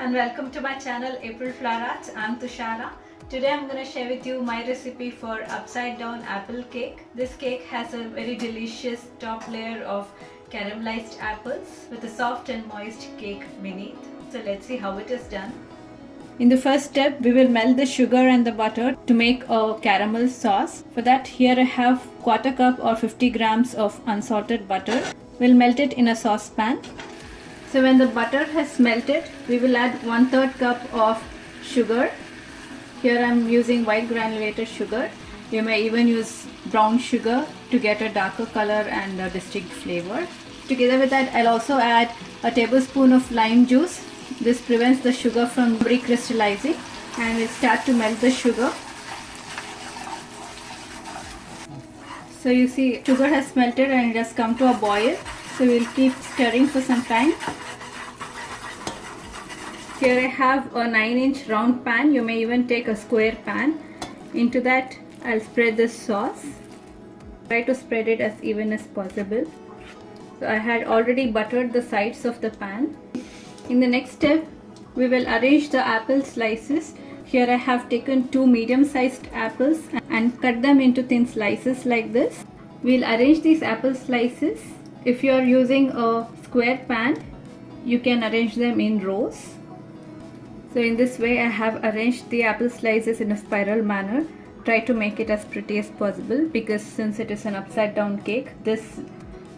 and welcome to my channel April Flower Arts. I'm Tushara. Today I'm going to share with you my recipe for upside down apple cake. This cake has a very delicious top layer of caramelized apples with a soft and moist cake beneath. So let's see how it is done. In the first step, we will melt the sugar and the butter to make a caramel sauce. For that, here I have 1/4 cup or 50 grams of unsalted butter. We'll melt it in a saucepan. So when the butter has melted, we will add 1/3 cup of sugar. Here I am using white granulated sugar. You may even use brown sugar to get a darker color and a distinct flavor. Together with that, I'll also add a tablespoon of lime juice. This prevents the sugar from recrystallizing, and we'll start to melt the sugar. So you see, sugar has melted and it has come to a boil. So we'll keep stirring for some time. Here I have a 9-inch round pan. You may even take a square pan. Into that I'll spread this sauce. Try to spread it as even as possible. So I had already buttered the sides of the pan. In the next step, we will arrange the apple slices. Here I have taken 2 medium-sized apples and cut them into thin slices like this. We'll arrange these apple slices. If you are using a square pan, you can arrange them in rows. So in this way, I have arranged the apple slices in a spiral manner. Try to make it as pretty as possible, because since it is an upside down cake, this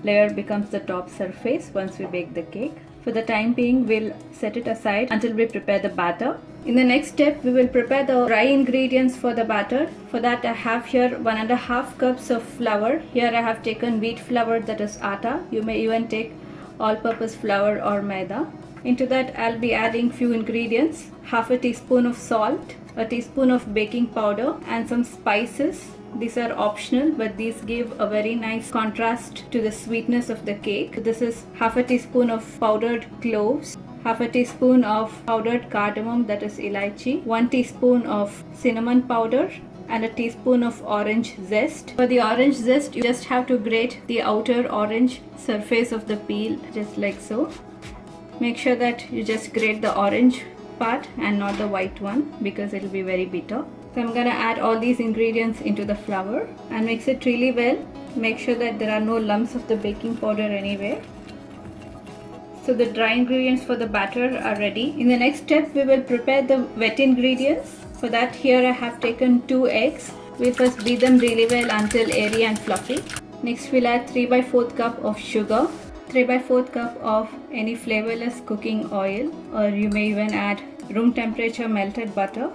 layer becomes the top surface once we bake the cake. For the time being, we'll set it aside until we prepare the batter. In the next step, we will prepare the dry ingredients for the batter. For that, I have here 1.5 cups of flour. Here I have taken wheat flour, that is atta. You may even take all-purpose flour or maida. Into that, I'll be adding few ingredients: half a teaspoon of salt, a teaspoon of baking powder, and some spices. These are optional, but these give a very nice contrast to the sweetness of the cake. This is half a teaspoon of powdered cloves, half a teaspoon of powdered cardamom, that is elaichi, 1 teaspoon of cinnamon powder, and a teaspoon of orange zest. For the orange zest, you just have to grate the outer orange surface of the peel, just like so. Make sure that you just grate the orange part and not the white one, because it will be very bitter. So I'm going to add all these ingredients into the flour and mix it really well. Make sure that there are no lumps of the baking powder anywhere. So the dry ingredients for the batter are ready. In the next step, we will prepare the wet ingredients. For that, here I have taken 2 eggs. We'll first beat them really well until airy and fluffy. Next, we'll add 3/4 cup of sugar, 3/4 cup of any flavorless cooking oil, or you may even add room temperature melted butter,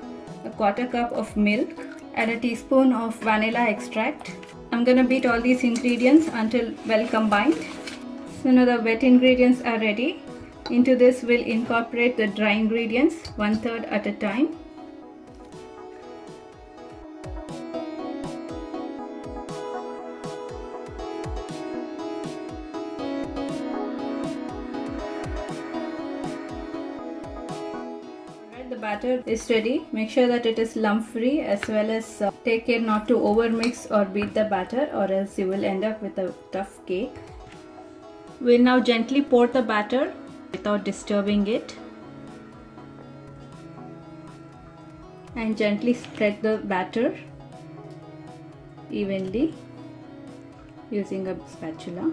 a 1/4 cup of milk, and a teaspoon of vanilla extract. I'm going to beat all these ingredients until well combined. So now the wet ingredients are ready. Into this, we'll incorporate the dry ingredients 1/3 at a time. The batter is ready. Make sure that it is lump free, as well as take care not to over mix or beat the batter, or else you will end up with a tough cake. We'll now gently pour the batter without disturbing it, and gently spread the batter evenly using a spatula,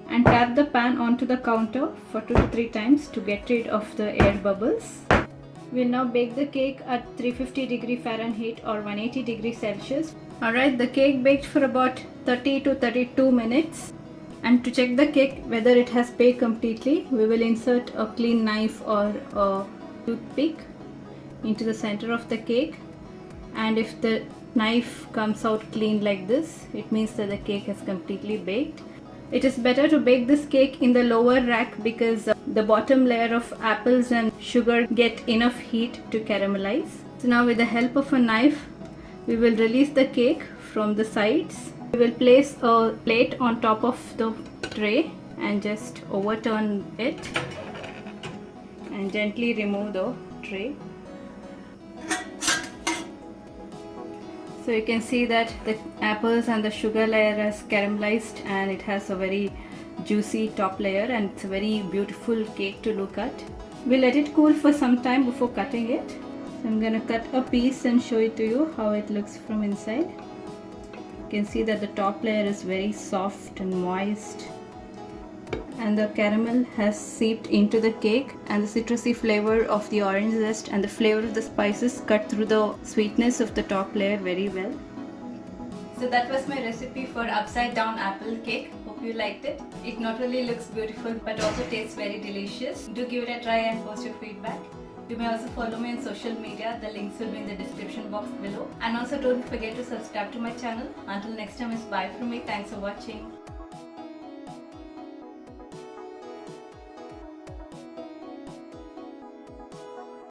and tap the pan onto the counter for 2 to 3 times to get rid of the air bubbles. We'll now bake the cake at 350 Fahrenheit or 180 Celsius. Alright, the cake baked for about 30 to 32 minutes. And to check the cake whether it has baked completely, we will insert a clean knife or a toothpick into the center of the cake. And if the knife comes out clean like this, it means that the cake has completely baked. It is better to bake this cake in the lower rack, because the bottom layer of apples and sugar get enough heat to caramelize. So now, with the help of a knife, we will release the cake from the sides. We will place a plate on top of the tray and just overturn it and gently remove the tray. So you can see that the apples and the sugar layer has caramelized, and it has a very juicy top layer, and it's a very beautiful cake to look at. We'll let it cool for some time before cutting it. So I'm gonna cut a piece and show it to you how it looks from inside. You can see that the top layer is very soft and moist, and the caramel has seeped into the cake, and the citrusy flavor of the orange zest and the flavor of the spices cut through the sweetness of the top layer very well. So that was my recipe for upside down apple cake. Hope you liked it. It not only looks beautiful but also tastes very delicious. Do give it a try and post your feedback. You may also follow me on social media. The links will be in the description box below. And also don't forget to subscribe to my channel. Until next time, it's bye from me. Thanks for watching.